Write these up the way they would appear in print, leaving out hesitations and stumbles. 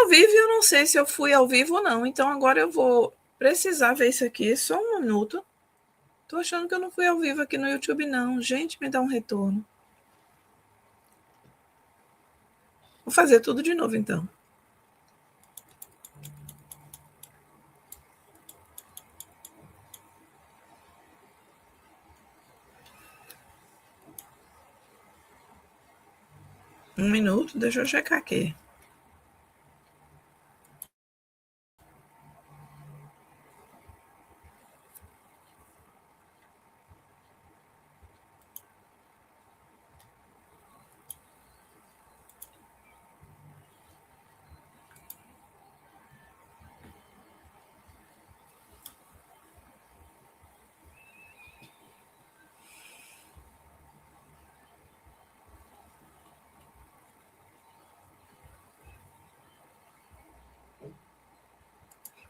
ao vivo, eu não sei se eu fui ao vivo ou não. Então, agora eu vou precisar ver isso aqui. Só um minuto. Tô achando que eu não fui ao vivo aqui no YouTube, não. Gente, me dá um retorno. Vou fazer tudo de novo, então. Um minuto, deixa eu checar aqui.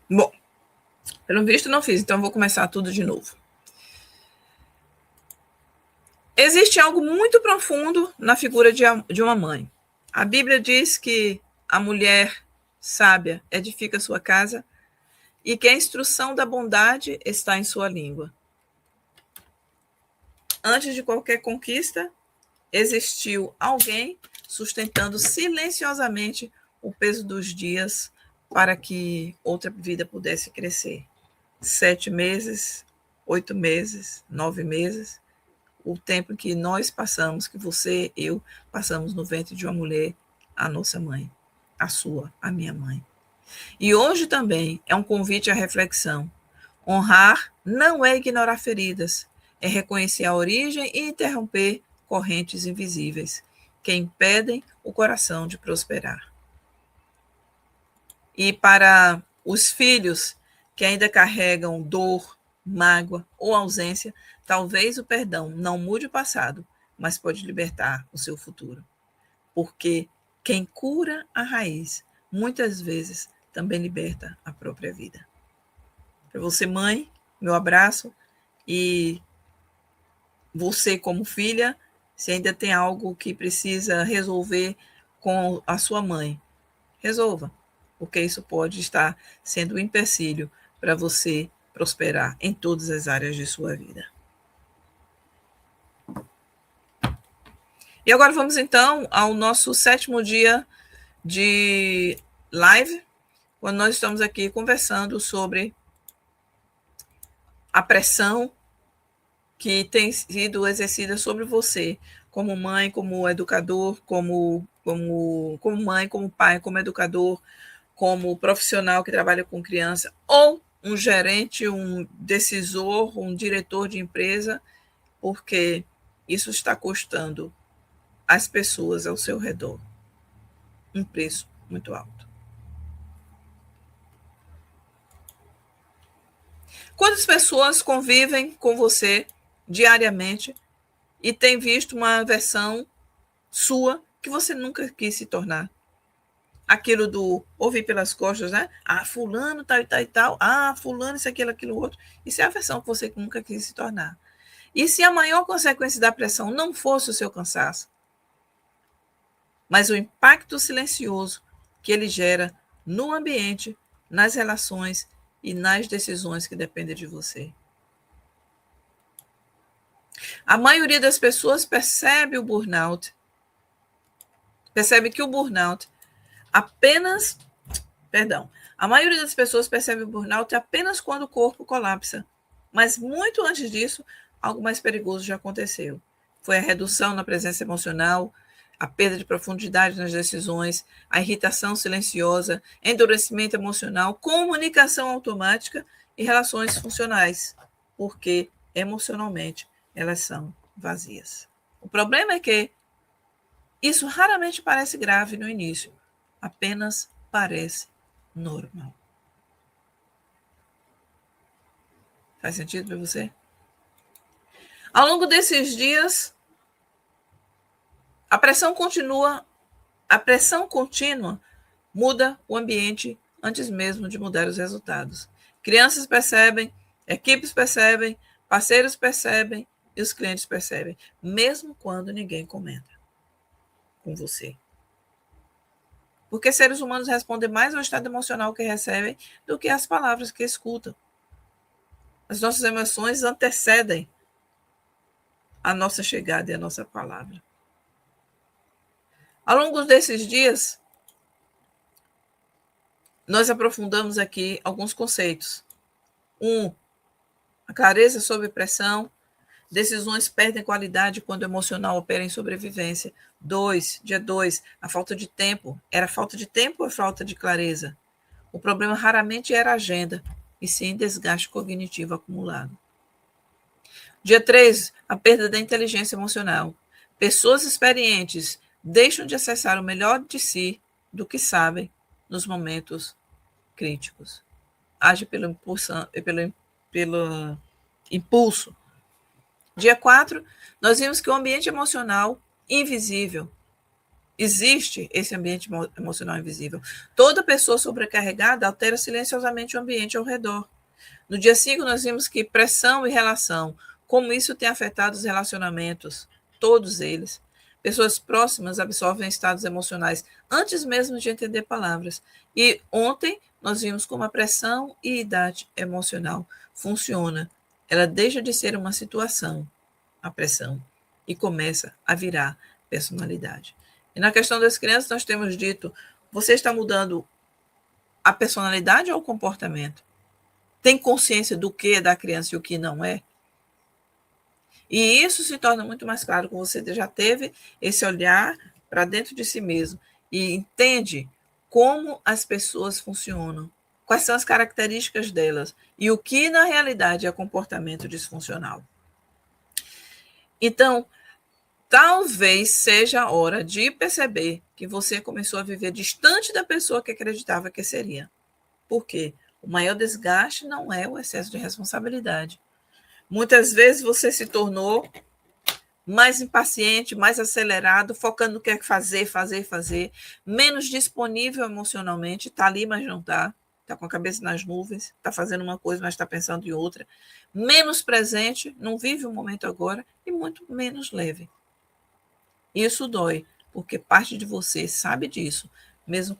Bom, pelo visto não fiz, então vou começar tudo de novo. Existe algo muito profundo na figura de uma mãe. A Bíblia diz que a mulher sábia edifica sua casa e que a instrução da bondade está em sua língua. Antes de qualquer conquista, existiu alguém sustentando silenciosamente o peso dos dias para que outra vida pudesse crescer. 7 meses, 8 meses, 9 meses, o tempo que nós passamos, que você, eu, passamos no ventre de uma mulher, a nossa mãe, a sua, a minha mãe. E hoje também é um convite à reflexão. Honrar não é ignorar feridas, é reconhecer a origem e interromper correntes invisíveis que impedem o coração de prosperar. E para os filhos que ainda carregam dor, mágoa ou ausência, talvez o perdão não mude o passado, mas pode libertar o seu futuro. Porque quem cura a raiz, muitas vezes, também liberta a própria vida. Para você, mãe, meu abraço. E você, como filha, se ainda tem algo que precisa resolver com a sua mãe, resolva, porque isso pode estar sendo um empecilho para você prosperar em todas as áreas de sua vida. E agora vamos então ao nosso 7º dia de live, quando nós estamos aqui conversando sobre a pressão que tem sido exercida sobre você, como mãe, como educador, como mãe, como pai, como educador, como profissional que trabalha com criança, ou um gerente, um decisor, um diretor de empresa, porque isso está custando às pessoas ao seu redor um preço muito alto. Quantas pessoas convivem com você diariamente e têm visto uma versão sua que você nunca quis se tornar? Aquilo do ouvir pelas costas, né? Ah, fulano, tal e tal e tal. Ah, fulano, isso, aquilo, outro. Isso é a versão que você nunca quis se tornar. E se a maior consequência da pressão não fosse o seu cansaço, mas o impacto silencioso que ele gera no ambiente, nas relações e nas decisões que dependem de você? A maioria das pessoas percebe o burnout, percebe que o burnout apenas, a maioria das pessoas percebe o burnout apenas quando o corpo colapsa, mas muito antes disso, algo mais perigoso já aconteceu. Foi a redução na presença emocional, a perda de profundidade nas decisões, a irritação silenciosa, endurecimento emocional, comunicação automática e relações funcionais, porque emocionalmente elas são vazias. O problema é que isso raramente parece grave no início, apenas parece normal. Faz sentido para você? Ao longo desses dias, a pressão contínua muda o ambiente antes mesmo de mudar os resultados. Crianças percebem, equipes percebem, parceiros percebem e os clientes percebem, mesmo quando ninguém comenta com você. Porque seres humanos respondem mais ao estado emocional que recebem do que às palavras que escutam. As nossas emoções antecedem a nossa chegada e a nossa palavra. Ao longo desses dias, nós aprofundamos aqui alguns conceitos. 1. A clareza sob pressão. Decisões perdem qualidade quando o emocional opera em sobrevivência. 2. Dia 2. A falta de tempo. Era falta de tempo ou falta de clareza? O problema raramente era a agenda, e sim desgaste cognitivo acumulado. Dia 3. A perda da inteligência emocional. Pessoas experientes deixam de acessar o melhor de si do que sabem nos momentos críticos. Age pelo impulso. Dia 4, nós vimos que o ambiente emocional invisível. Existe esse ambiente emocional invisível. Toda pessoa sobrecarregada altera silenciosamente o ambiente ao redor. No dia 5, nós vimos que pressão e relação, como isso tem afetado os relacionamentos, todos eles. Pessoas próximas absorvem estados emocionais antes mesmo de entender palavras. E ontem nós vimos como a pressão e idade emocional funciona. Ela deixa de ser uma situação, a pressão, e começa a virar personalidade. E na questão das crianças, nós temos dito, você está mudando a personalidade ou o comportamento? Tem consciência do que é da criança e o que não é? E isso se torna muito mais claro quando você já teve esse olhar para dentro de si mesmo e entende como as pessoas funcionam, quais são as características delas e o que na realidade é comportamento disfuncional. Então, talvez seja a hora de perceber que você começou a viver distante da pessoa que acreditava que seria. Por quê? O maior desgaste não é o excesso de responsabilidade. Muitas vezes você se tornou mais impaciente, mais acelerado, focando no que é fazer, menos disponível emocionalmente, está ali, mas não está com a cabeça nas nuvens, está fazendo uma coisa, mas está pensando em outra, menos presente, não vive o momento agora e muito menos leve. Isso dói, porque parte de você sabe disso, mesmo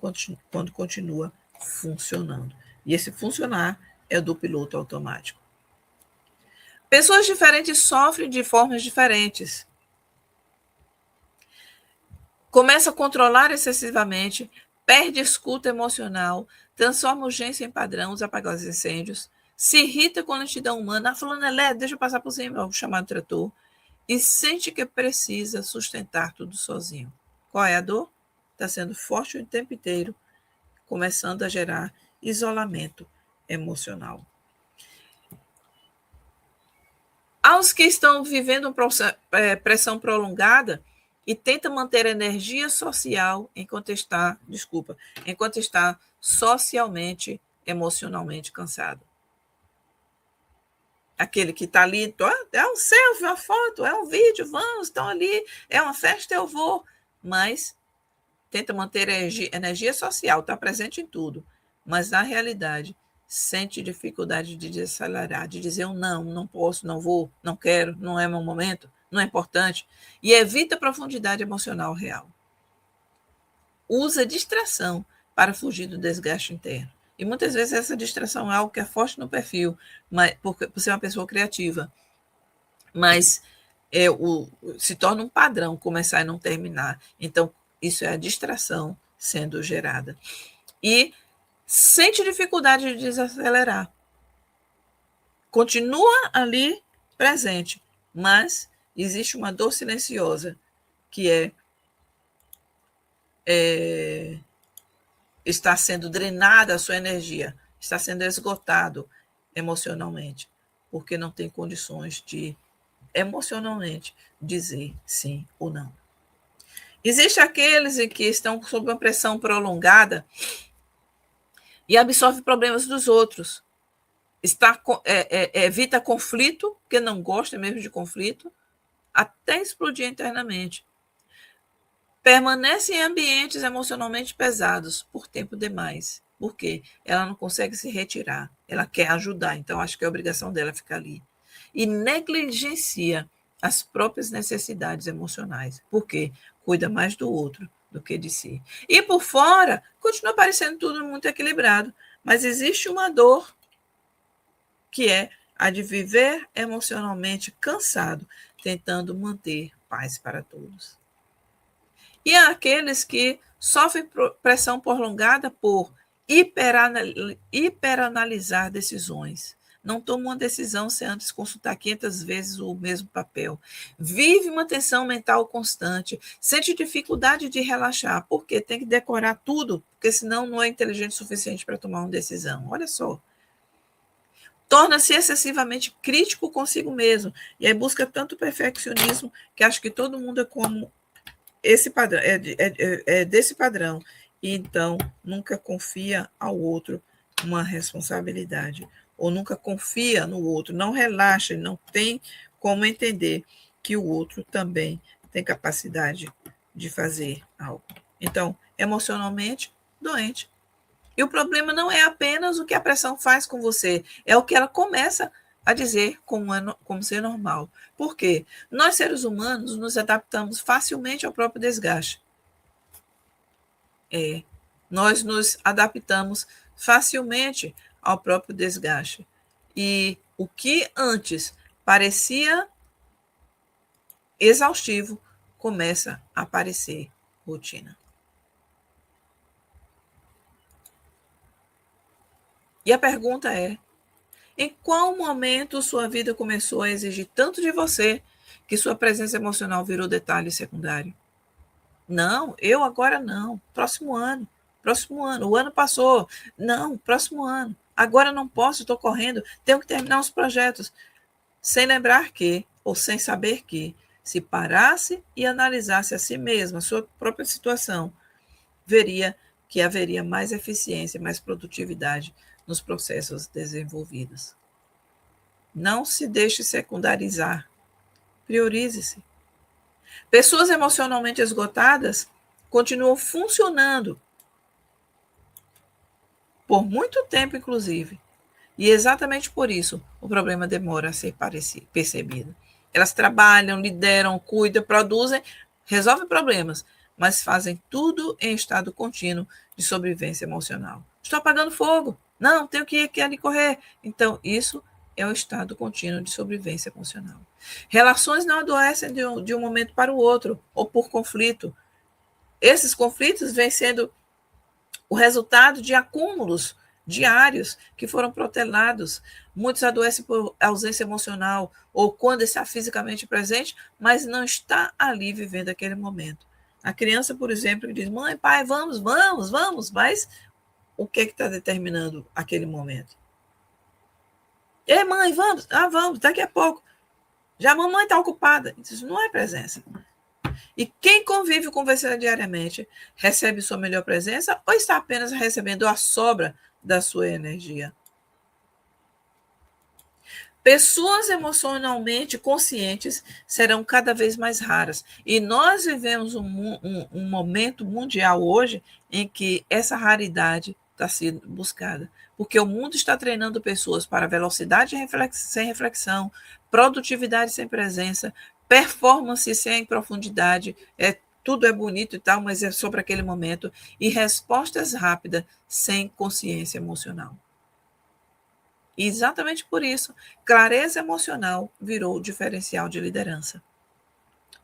quando continua funcionando. E esse funcionar é do piloto automático. Pessoas diferentes sofrem de formas diferentes. Começa a controlar excessivamente, perde escuta emocional, transforma urgência em padrão, usa apagar os incêndios, se irrita com a lentidão humana, fulana é leve, deixa eu passar por cima, o chamado trator, e sente que precisa sustentar tudo sozinho. Qual é a dor? Está sendo forte o tempo inteiro, começando a gerar isolamento emocional. Aos que estão vivendo pressão prolongada e tentam manter a energia social enquanto está socialmente, emocionalmente cansado. Aquele que está ali, é um selfie, uma foto, é um vídeo, vamos, estão ali, é uma festa, eu vou. Mas tenta manter a energia social, está presente em tudo. Mas, na realidade, sente dificuldade de desacelerar, de dizer não posso, não vou, não quero, não é meu momento, não é importante. E evita a profundidade emocional real. Usa distração para fugir do desgaste interno. E muitas vezes essa distração é algo que é forte no perfil, por ser uma pessoa criativa. Mas se torna um padrão começar e não terminar. Então, isso é a distração sendo gerada. E sente dificuldade de desacelerar. Continua ali presente, mas existe uma dor silenciosa, que está sendo drenada a sua energia, está sendo esgotado emocionalmente, porque não tem condições de, emocionalmente, dizer sim ou não. Existem aqueles que estão sob uma pressão prolongada e absorvem problemas dos outros. Evita conflito, porque não gosta mesmo de conflito, até explodir internamente. Permanece em ambientes emocionalmente pesados por tempo demais. Por quê? Ela não consegue se retirar. Ela quer ajudar, então acho que é obrigação dela ficar ali. E negligencia as próprias necessidades emocionais. Por quê? Cuida mais do outro do que de si. E por fora, continua parecendo tudo muito equilibrado, mas existe uma dor que é a de viver emocionalmente cansado, tentando manter paz para todos. E há aqueles que sofrem pressão prolongada por hiperanalisar decisões. Não toma uma decisão sem antes consultar 500 vezes o mesmo papel. Vive uma tensão mental constante. Sente dificuldade de relaxar, porque tem que decorar tudo, porque senão não é inteligente o suficiente para tomar uma decisão. Olha só. Torna-se excessivamente crítico consigo mesmo. E aí busca tanto perfeccionismo que acha que todo mundo é como esse padrão, é desse padrão. E então nunca confia ao outro uma responsabilidade. Ou nunca confia no outro, não relaxa, não tem como entender que o outro também tem capacidade de fazer algo. Então, emocionalmente doente. E o problema não é apenas o que a pressão faz com você, é o que ela começa a dizer como ser normal. Por quê? Nós, seres humanos, nos adaptamos facilmente ao próprio desgaste. Nós nos adaptamos facilmente ao próprio desgaste. E o que antes parecia exaustivo começa a parecer rotina. E a pergunta é: em qual momento sua vida começou a exigir tanto de você que sua presença emocional virou detalhe secundário? Não, eu agora não. Próximo ano. Próximo ano. O ano passou. Não, próximo ano. Agora não posso, estou correndo. Tenho que terminar os projetos. Sem lembrar que, ou sem saber que, se parasse e analisasse a si mesma, a sua própria situação, veria que haveria mais eficiência, mais produtividade nos processos desenvolvidos. Não se deixe secundarizar. Priorize-se. Pessoas emocionalmente esgotadas continuam funcionando por muito tempo, inclusive. E exatamente por isso o problema demora a ser percebido. Elas trabalham, lideram, cuidam, produzem, resolvem problemas, mas fazem tudo em estado contínuo de sobrevivência emocional. Estou apagando fogo. Não, tenho que ir ali correr. Então, isso é o estado contínuo de sobrevivência emocional. Relações não adoecem de um momento para o outro, ou por conflito. Esses conflitos vêm sendo o resultado de acúmulos diários que foram protelados. Muitos adoecem por ausência emocional, ou quando está fisicamente presente, mas não está ali vivendo aquele momento. A criança, por exemplo, que diz: mãe, pai, vamos, vamos, vamos, mas o que está determinando aquele momento? Ei, mãe, vamos? Ah, vamos, daqui a pouco. Já a mamãe está ocupada. Isso não é presença. E quem convive com você diariamente recebe sua melhor presença ou está apenas recebendo a sobra da sua energia? Pessoas emocionalmente conscientes serão cada vez mais raras. E nós vivemos um momento mundial hoje em que essa raridade está sendo buscada. Porque o mundo está treinando pessoas para velocidade sem reflexão, produtividade sem presença, performance sem profundidade, tudo é bonito e tal, mas é sobre aquele momento, e respostas rápidas sem consciência emocional. E exatamente por isso, clareza emocional virou diferencial de liderança.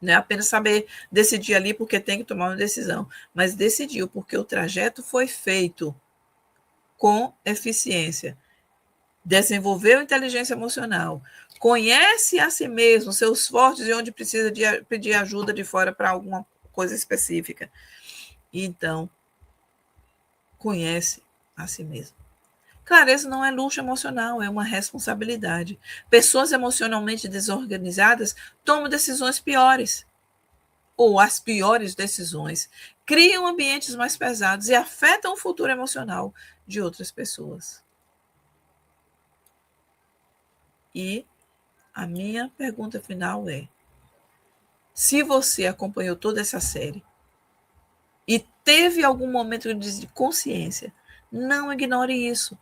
Não é apenas saber decidir ali porque tem que tomar uma decisão, mas decidiu porque o trajeto foi feito com eficiência. Desenvolveu inteligência emocional, conhece a si mesmo, seus fortes e onde precisa pedir ajuda de fora para alguma coisa específica. E então, conhece a si mesmo. Clareza não é luxo emocional, é uma responsabilidade. Pessoas emocionalmente desorganizadas tomam decisões piores, ou as piores decisões, criam ambientes mais pesados e afetam o futuro emocional de outras pessoas. E a minha pergunta final é: se você acompanhou toda essa série e teve algum momento de consciência, não ignore isso.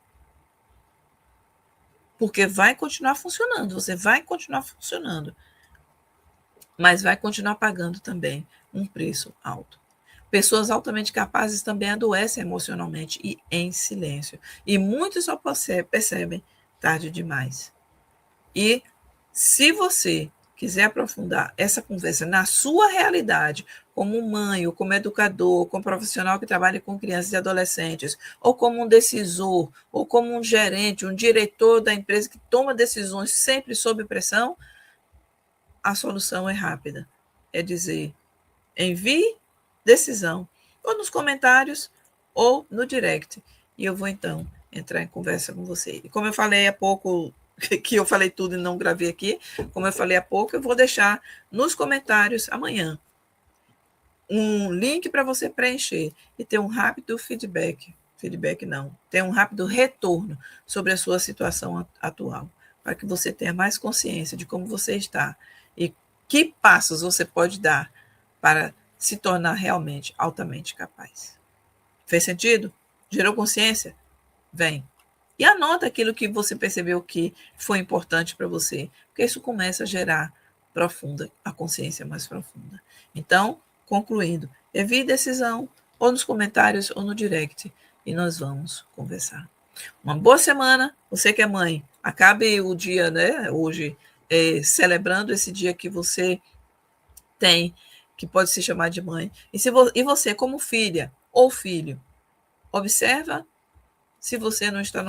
Porque vai continuar funcionando, você vai continuar funcionando, mas vai continuar pagando também um preço alto. Pessoas altamente capazes também adoecem emocionalmente e em silêncio. E muitos só percebem tarde demais. E se você quiser aprofundar essa conversa na sua realidade, como mãe, ou como educador, como profissional que trabalha com crianças e adolescentes, ou como um decisor, ou como um gerente, um diretor da empresa que toma decisões sempre sob pressão, a solução é rápida. É dizer, envie decisão, ou nos comentários, ou no direct. E eu vou, então, entrar em conversa com você. E como eu falei há pouco, que eu falei tudo e não gravei aqui, como eu falei há pouco, eu vou deixar nos comentários amanhã um link para você preencher e ter um rápido feedback não, ter um rápido retorno sobre a sua situação atual, para que você tenha mais consciência de como você está e que passos você pode dar para se tornar realmente altamente capaz. Fez sentido? Gerou consciência? Vem. E anota aquilo que você percebeu que foi importante para você, porque isso começa a gerar a consciência mais profunda. Então, concluindo, envie decisão ou nos comentários ou no direct e nós vamos conversar. Uma boa semana, você que é mãe, acabe o dia, né, hoje, celebrando esse dia que você tem, que pode se chamar de mãe. E você, como filha ou filho, observa se você não está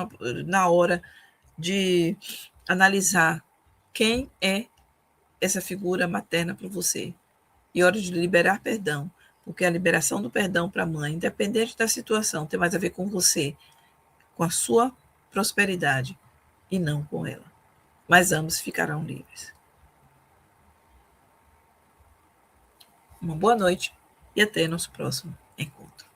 na hora de analisar quem é essa figura materna para você. E hora de liberar perdão, porque a liberação do perdão para a mãe, independente da situação, tem mais a ver com você, com a sua prosperidade e não com ela. Mas ambos ficarão livres. Uma boa noite e até nosso próximo encontro.